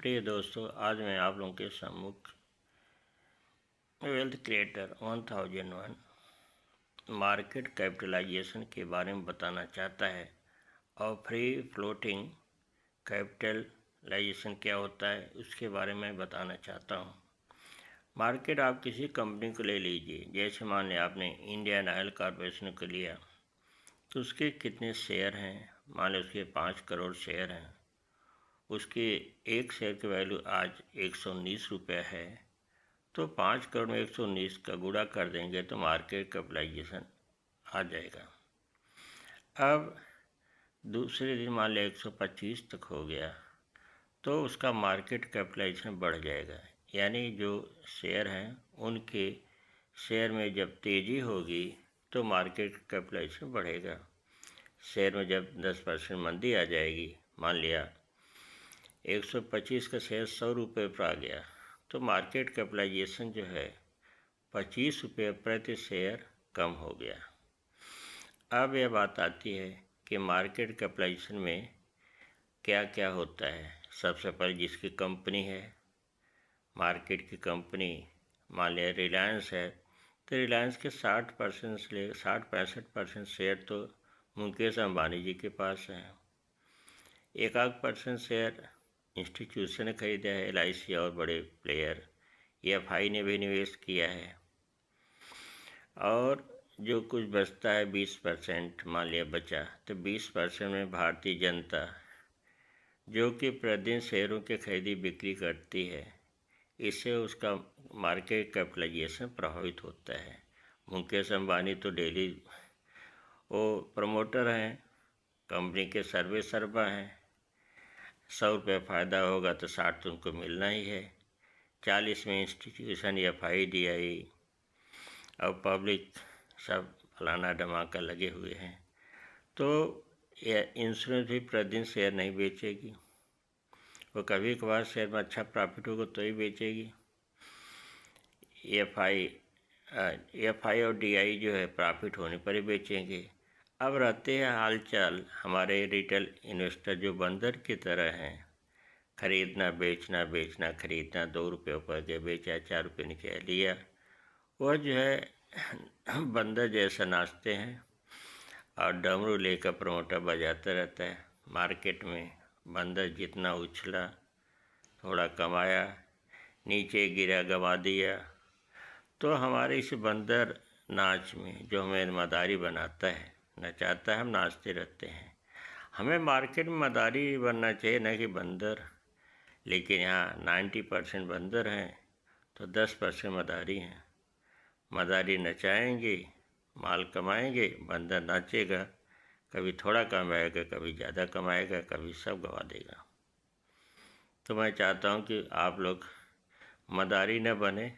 प्रिय दोस्तों, आज मैं आप लोगों के सम्मुख वेल्थ क्रिएटर 1001 मार्केट कैपिटलाइजेशन के बारे में बताना चाहता है और फ्री फ्लोटिंग कैपिटलाइजेशन क्या होता है उसके बारे में बताना चाहता हूँ। मार्केट आप किसी कंपनी को ले लीजिए, जैसे मान लिया आपने इंडियन ऑयल कॉरपोरेशन को लिया तो उसके कितने शेयर हैं। मान लो उसके 5 करोड़ शेयर हैं, उसके एक शेयर की वैल्यू आज 119 रुपये है, तो 5 करोड़ में 119 का गुणा कर देंगे तो मार्केट कैपिटलाइजेशन आ जाएगा। अब दूसरे दिन मान लिया 125 तक हो गया तो उसका मार्केट कैपिटलाइजेशन बढ़ जाएगा, यानी जो शेयर हैं उनके शेयर में जब तेज़ी होगी तो मार्केट कैपिटलाइजेशन बढ़ेगा। शेयर में जब 10% मंदी आ जाएगी, मान लिया 125 का शेयर 100 रुपये पर आ गया तो मार्केट कैपिटलाइजेशन जो है 25 रुपये प्रति शेयर कम हो गया। अब यह बात आती है कि मार्केट कैपिटलाइजेशन में क्या क्या होता है। सबसे पहले जिसकी कंपनी है, मार्केट की कंपनी मान लिया रिलायंस है, तो रिलायंस के 60% से 60-65% शेयर तो मुकेश अंबानी जी के पास है। 1% शेयर इंस्टीट्यूशन ने खरीदा है, LIC और बड़े प्लेयर, EFI ने भी निवेश किया है। और जो कुछ बचता है 20% मान लिया बचा, तो 20% में भारतीय जनता जो कि प्रतिदिन शेयरों की खरीदी बिक्री करती है, इससे उसका मार्केट कैपिटलाइजेशन प्रभावित होता है। मुकेश अंबानी तो डेली वो प्रमोटर हैं, कंपनी के सर्वे सर्वा हैं। 100 रुपये फ़ायदा होगा तो 60 तो उनको मिलना ही है। 40 में इंस्टीट्यूशन EFI DI और पब्लिक सब फलाना धमाका लगे हुए हैं, तो यह इंश्योरेंस भी प्रतिदिन शेयर नहीं बेचेगी, वो कभी कभार शेयर में अच्छा प्रॉफिट होगा तो ही बेचेगी। EFI और DI जो है प्रॉफिट होने पर ही बेचेंगे। अब रहते हैं हालचाल हमारे रिटेल इन्वेस्टर जो बंदर की तरह हैं, खरीदना बेचना बेचना खरीदना, 2 रुपये ऊपर के बेचा, 4 रुपये नीचे लिया, वह जो है बंदर जैसा नाचते हैं और डमरू लेकर प्रमोटर बजाता रहता है। मार्केट में बंदर जितना उछला थोड़ा कमाया, नीचे गिरा गंवा दिया। तो हमारे इस बंदर नाच में जो हमें मदारी बनाता है, नचाता है, हम नाचते रहते हैं। हमें मार्केट में मदारी बनना चाहिए, न कि बंदर। लेकिन यहाँ 90% बंदर हैं तो 10% मदारी हैं। मदारी नचाएंगे, माल कमाएंगे, बंदर नाचेगा, कभी थोड़ा कमाएगा, कभी ज़्यादा कमाएगा, कभी सब गवा देगा। तो मैं चाहता हूँ कि आप लोग मदारी न बने,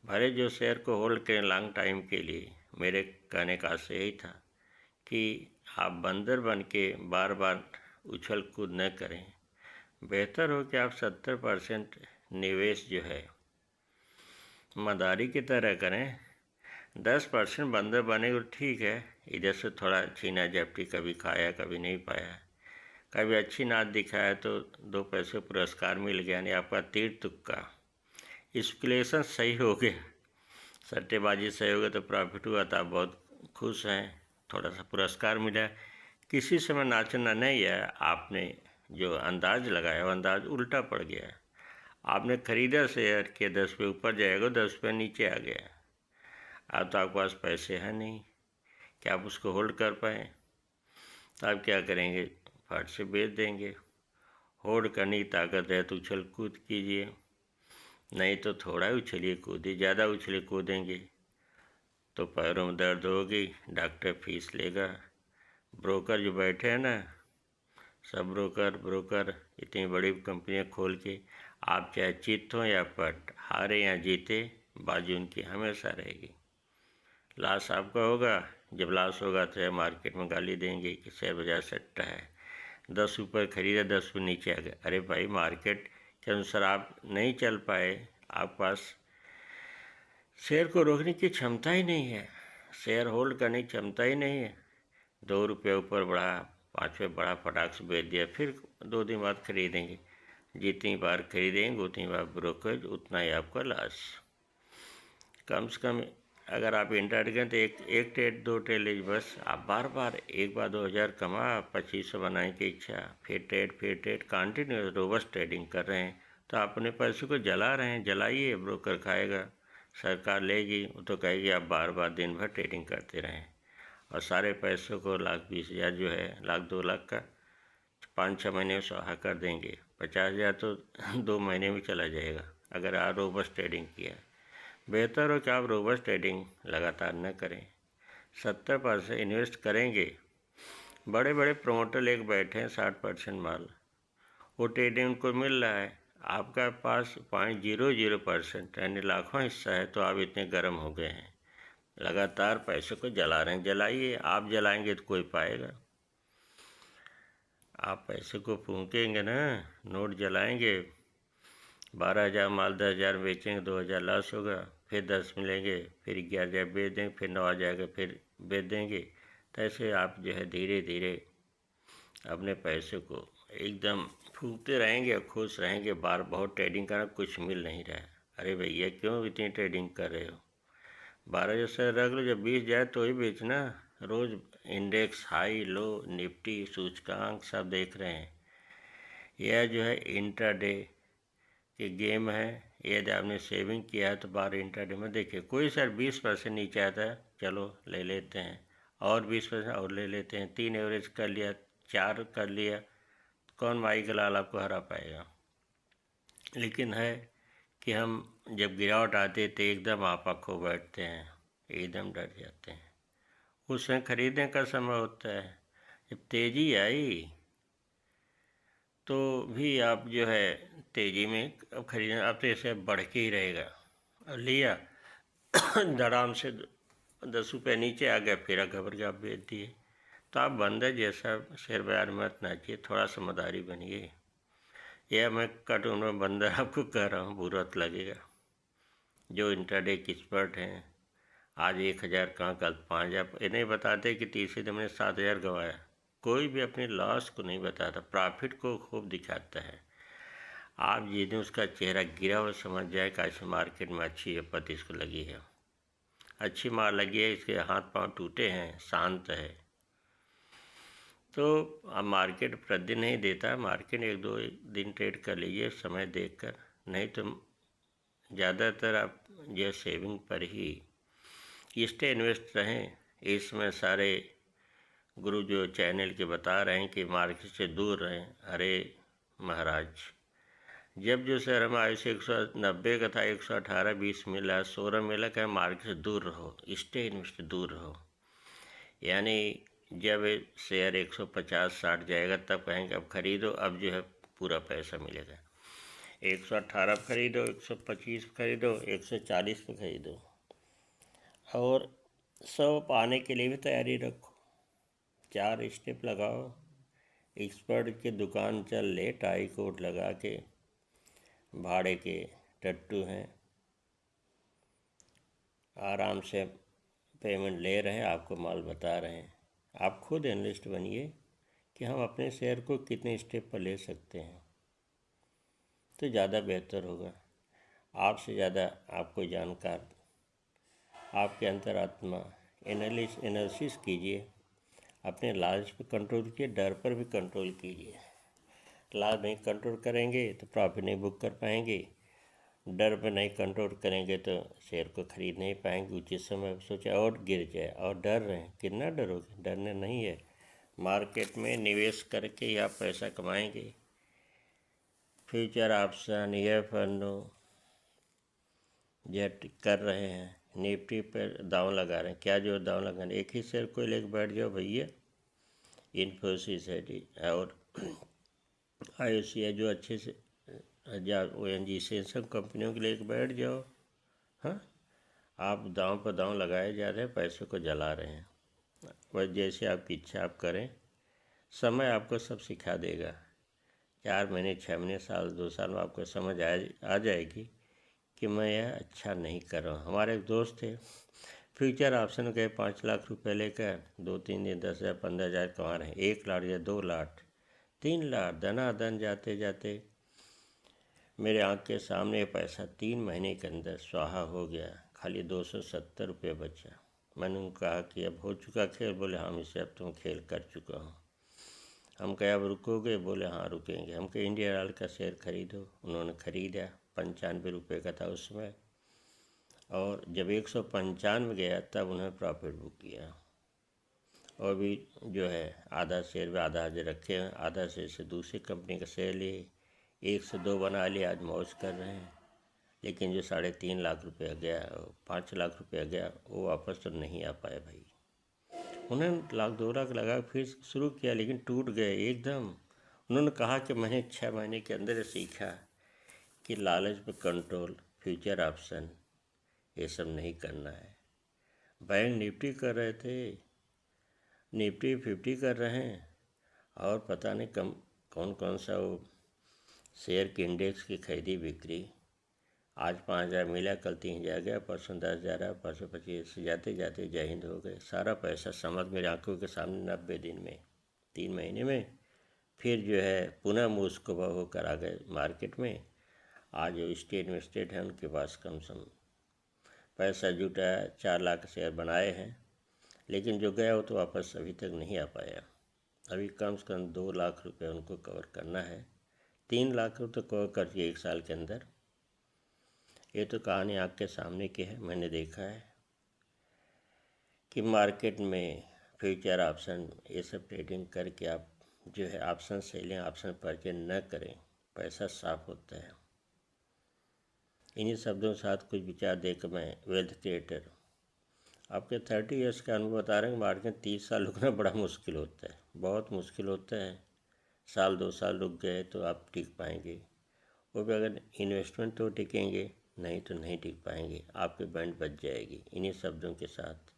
भले जो शेयर को होल्ड करें लॉन्ग टाइम के लिए। मेरे कहने का आशय यही था कि आप बंदर बन के बार बार उछल कूद न करें। बेहतर हो कि आप 70% निवेश जो है मदारी की तरह करें। 10% बंदर बने तो ठीक है, इधर से थोड़ा छीना झपटी, कभी खाया कभी नहीं पाया, कभी अच्छी नाच दिखाया तो 2 पैसे पुरस्कार मिल गया, यानी आपका तीर तुक्का स्पेकुलेशन सही हो गया, सट्टेबाजी सही हो गया तो प्रॉफिट हुआ तो आप बहुत खुश हैं, थोड़ा सा पुरस्कार मिला। किसी समय नाचना नहीं है, आपने जो अंदाज लगाया वो अंदाज उल्टा पड़ गया। आपने खरीदा शेयर के 10 रुपये ऊपर जाएगा, 10 रुपये नीचे आ गया। अब तो आपके पास पैसे हैं नहीं कि आप उसको होल्ड कर पाएँ, तो आप क्या करेंगे, फट से बेच देंगे। होल्ड करने की ताकत है तो उछल कूद कीजिए, नहीं तो थोड़ा उछलिए कूदिए। ज़्यादा उछले कूदेंगे तो पैरों में दर्द होगी, डॉक्टर फीस लेगा। ब्रोकर जो बैठे हैं ना, सब ब्रोकर इतनी बड़ी कंपनियां खोल के, आप चाहे चित हो या पट, हारे या जीते, बाजू उनकी हमेशा रहेगी। लॉस आपका होगा, जब लॉस होगा तो मार्केट में गाली देंगे कि शेयर बाजार सट्टा है। 10 रुपये खरीदा, 10 रुपये नीचे आ गए। अरे भाई, मार्केट के अनुसार आप नहीं चल पाए, आपके पास शेयर को रोकने की क्षमता ही नहीं है, शेयर होल्ड करने की क्षमता ही नहीं है। 2 रुपये ऊपर बढ़ा, 5 रुपये बढ़ा, फटाक से बेच दिया, फिर 2 दिन बाद खरीदेंगे। जितनी बार खरीदेंगे उतनी बार ब्रोकरेज, उतना ही आपका लॉस। कम से कम अगर आप इंट्राडे करें तो एक ट्रेड 2 ट्रेड ले बस। आप बार बार एक बार 2000 कमा 2500 बनाने की इच्छा, फिर ट्रेड कंटिन्यू रोबस्ट ट्रेडिंग कर रहे हैं तो अपने पैसे को जला रहे हैं। जलाइए, ब्रोकर खाएगा, सरकार लेगी, वो तो कहेगी आप बार बार दिन भर ट्रेडिंग करते रहें और सारे पैसों को 1,20,000 जो है 1,00,000 2 लाख का 5-6 महीने में स्वाहा कर देंगे। 50,000 तो 2 महीने में चला जाएगा अगर आप रोबस्ट ट्रेडिंग किया। बेहतर हो कि आप रोबस्ट ट्रेडिंग लगातार न करें। 70% इन्वेस्ट करेंगे। बड़े बड़े प्रमोटर लेके बैठे हैं 60% माल, वो ट्रेडिंग उनको मिल रहा है, आपका पास 0.00% यानी लाखों हिस्सा है, तो आप इतने गर्म हो गए हैं, लगातार पैसों को जला रहे हैं। जलाइए, आप जलाएंगे तो कोई पाएगा। आप पैसे को फूकेंगे ना, नोट जलाएंगे, 12,000 माल 10,000 बेचेंगे, 2,000 लॉस होगा, फिर 10 मिलेंगे, फिर 11,000 बेच देंगे, फिर 9 आ जाएगा, फिर बेच देंगे। तो ऐसे आप जो है धीरे धीरे अपने पैसे को एकदम फूकते रहेंगे और खुश रहेंगे। बार बहुत ट्रेडिंग करना, कुछ मिल नहीं रहा है। अरे भैया क्यों इतनी ट्रेडिंग कर रहे हो? 12 जैसे रख लो, जब 20 जाए तो ही बेचना। रोज़ इंडेक्स हाई लो, निफ्टी सूचकांक सब देख रहे हैं। यह जो है इंट्राडे के गेम है। यदि आपने सेविंग किया है तो 12 इंट्राडे में देखिए, कोई सर 20% नीचे आता है, चलो ले लेते हैं, और 20% और ले लेते हैं, 3 एवरेज कर लिया, 4 कर लिया, कौन माई के लाल आपको हरा पाएगा। लेकिन है कि हम जब गिरावट आती तो एकदम आपा खो बैठते हैं, एकदम डर जाते हैं। उस समय खरीदने का समय होता है। जब तेज़ी आई तो भी आप जो है तेज़ी में अब खरीदना, अब तो ऐसे बढ़ के ही रहेगा। और लिया धड़ाम से 10 रुपये नीचे आ गया, फिर घबर के आप बेच दिए। तो आप बंदर जैसा शेयर बाजार में मत नाचिए, थोड़ा समझदारी बनिए। यह मैं कार्टून में बंदर आपको कह रहा हूँ, बुरा तो लगेगा। जो इंट्राडे एक्सपर्ट हैं, आज 1,000 कहाँ कल 5,000, ये नहीं बताते कि तीसरे दिन में 7,000 गंवाया। कोई भी अपने लॉस को नहीं बताता, प्रॉफिट को खूब दिखाता है। आप जिस दिन उसका चेहरा गिरा हुआ समझ जाए कि आज मार्केट में अच्छी पति इसको लगी है, अच्छी मार लगी है, इसके हाथ पांव टूटे हैं, शांत है। तो अब मार्केट प्रतिदिन नहीं देता, मार्केट 1-2 दिन ट्रेड कर लीजिए समय देखकर, नहीं तो ज़्यादातर आप जो सेविंग पर ही स्टे इन्वेस्ट रहें। इसमें सारे गुरु जो चैनल के बता रहे हैं कि मार्केट से दूर रहें। अरे महाराज, जब जो शेयर हमें आयुष 190 का था, 118-20 मिला, 16 मिला, क्या मार्केट से दूर रहो, स्टे इन्वेस्ट दूर रहो। यानी जब शेयर 150-60 जाएगा तब कहेंगे अब खरीदो, अब जो है पूरा पैसा मिलेगा। 118 खरीदो, 125 खरीदो, 140 पे खरीदो, और 100 पाने के लिए भी तैयारी रखो। 4 स्टेप लगाओ, एक्सपर्ट की दुकान चल ले, टाई कोट लगा के, भाड़े के टट्टू हैं, आराम से पेमेंट ले रहे हैं, आपको माल बता रहे हैं। आप खुद एनालिस्ट बनिए कि हम अपने शेयर को कितने स्टेप पर ले सकते हैं, तो ज़्यादा बेहतर होगा। आपसे ज़्यादा आपको जानकार आपके अंतरात्मा। एनालिसिस कीजिए, अपने लालच पर कंट्रोल कीजिए, डर पर भी कंट्रोल कीजिए। लालच नहीं कंट्रोल करेंगे तो प्रॉफिट नहीं बुक कर पाएंगे, डर पर नहीं कंट्रोल करेंगे तो शेयर को खरीद नहीं पाएंगे। उचित समय सोचा और गिर जाए और डर रहे हैं, कितना डरोगे? डरने नहीं है। मार्केट में निवेश करके ही आप पैसा कमाएंगे। फ्यूचर ऑप्शन, ये फंडों जेट कर रहे हैं, निफ्टी पर दांव लगा रहे हैं। क्या जो दांव लगा रहे हैं, एक ही शेयर को लेकर बैठ जाओ भैया। इन्फोसिस है और IOCL जो अच्छे से ONGC सब कंपनियों के लेकर बैठ जाओ। हाँ, आप दांव पर दांव लगाए जा रहे हैं, पैसे को जला रहे हैं। बस जैसे आपकी इच्छा आप करें, समय आपको सब सिखा देगा। 4 महीने 6 महीने साल 2 साल में आपको समझ आ जाएगी कि मैं यह अच्छा नहीं कर रहा हूँ। हमारे एक दोस्त थे, फ्यूचर ऑप्शन के 5 लाख रुपए लेकर 2-3 दिन 10,000 15,000 कमा रहे हैं। 1 लाख या 2 लाख 3 लाख धनाधन जाते जाते मेरे आँख के सामने पैसा 3 महीने के अंदर स्वाहा हो गया, खाली 270 रुपये बचा। मैंने उनको कहा कि अब हो चुका खेल? बोले हाँ मिस्टर, अब तुम खेल कर चुका हूँ। हम कहे अब रुकोगे? बोले हाँ रुकेंगे। हम कहे इंडियन ऑयल का शेयर खरीदो। उन्होंने खरीदा, 95 रुपये का था उस समय, और जब 195 गया तब उन्होंने प्रॉफिट बुक किया। और भी जो है आधा शेयर में आधा रखे हैं, आधा शेयर से दूसरी कंपनी का शेयर लिए, 1 से 2 बना लिए, आज मौज कर रहे हैं। लेकिन जो 3.5 लाख रुपया गया, 5 लाख रुपया गया, वो वापस तो नहीं आ पाया भाई। उन्होंने 1-2 लाख लगा फिर शुरू किया, लेकिन टूट गए एकदम। उन्होंने कहा कि मैंने 6 महीने के अंदर सीखा कि लालच पे कंट्रोल, फ्यूचर ऑप्शन ये सब नहीं करना है। बैंक निफ्टी कर रहे थे, निफ्टी 50 कर रहे हैं, और पता नहीं कौन कौन सा वो शेयर के इंडेक्स की खरीदी बिक्री। आज 5,000 मिला, कल 3,000 गया, परसों 10,000 आया, परसों 25, जाते जाते जय हिंद हो गए। सारा पैसा समझ मेरी आंखों के सामने 90 दिन में, 3 महीने में। फिर जो है पुनः मुस्कुबा होकर आ गए मार्केट में। आज जो स्टेट इन्वेस्टेड हैं उनके पास कम से कम पैसा जुटा है, 4 लाख शेयर बनाए हैं, लेकिन जो गया वो तो वापस अभी तक नहीं आ पाया। अभी कम से कम 2 लाख रुपए उनको कवर करना है। 3 लाख रुपये तो कवर कर दिए 1 साल के अंदर। ये तो कहानी आँख के सामने की है। मैंने देखा है कि मार्केट में फ्यूचर ऑप्शन ये सब ट्रेडिंग करके आप जो है ऑप्शन सेलिंग, ऑप्शन परचेज न करें, पैसा साफ होता है। इन्हीं शब्दों के साथ कुछ विचार देकर मैं वेल्थ क्रिएटर आपके 30 ईयर्स का अनुभव बता रहे हैं। मार्केट में 30 साल रुकना बड़ा मुश्किल होता है, बहुत मुश्किल होता है। 1-2 साल रुक गए तो आप टिक पाएंगे, वो भी अगर इन्वेस्टमेंट तो टिकेंगे, नहीं तो नहीं टिक पाएंगे, आपकी बैंड बच जाएगी। इन्हीं शब्दों के साथ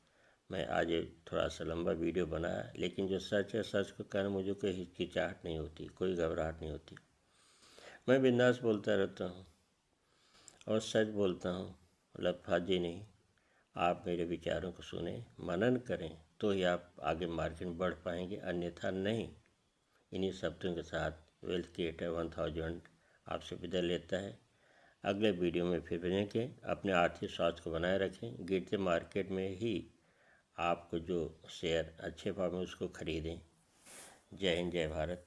मैं आज थोड़ा सा लंबा वीडियो बनाया, लेकिन जो सच है सच को कहना मुझे कोई हिचकिचाहट नहीं होती, कोई घबराहट नहीं होती। मैं बिंदास बोलता रहता हूँ और सच बोलता हूँ, लफाजी नहीं। आप मेरे विचारों को सुने, मनन करें, तो ही आप आगे मार्केट में बढ़ पाएंगे, अन्यथा नहीं। इन्हीं शब्दों के साथ वेल्थ क्रिएटर 1000 आपसे विदा लेता है। अगले वीडियो में फिर मिलेंगे। अपने आर्थिक स्वास्थ्य को बनाए रखें। गिरते मार्केट में ही आपको जो शेयर अच्छे भाव में उसको खरीदें। जय हिंद, जय भारत।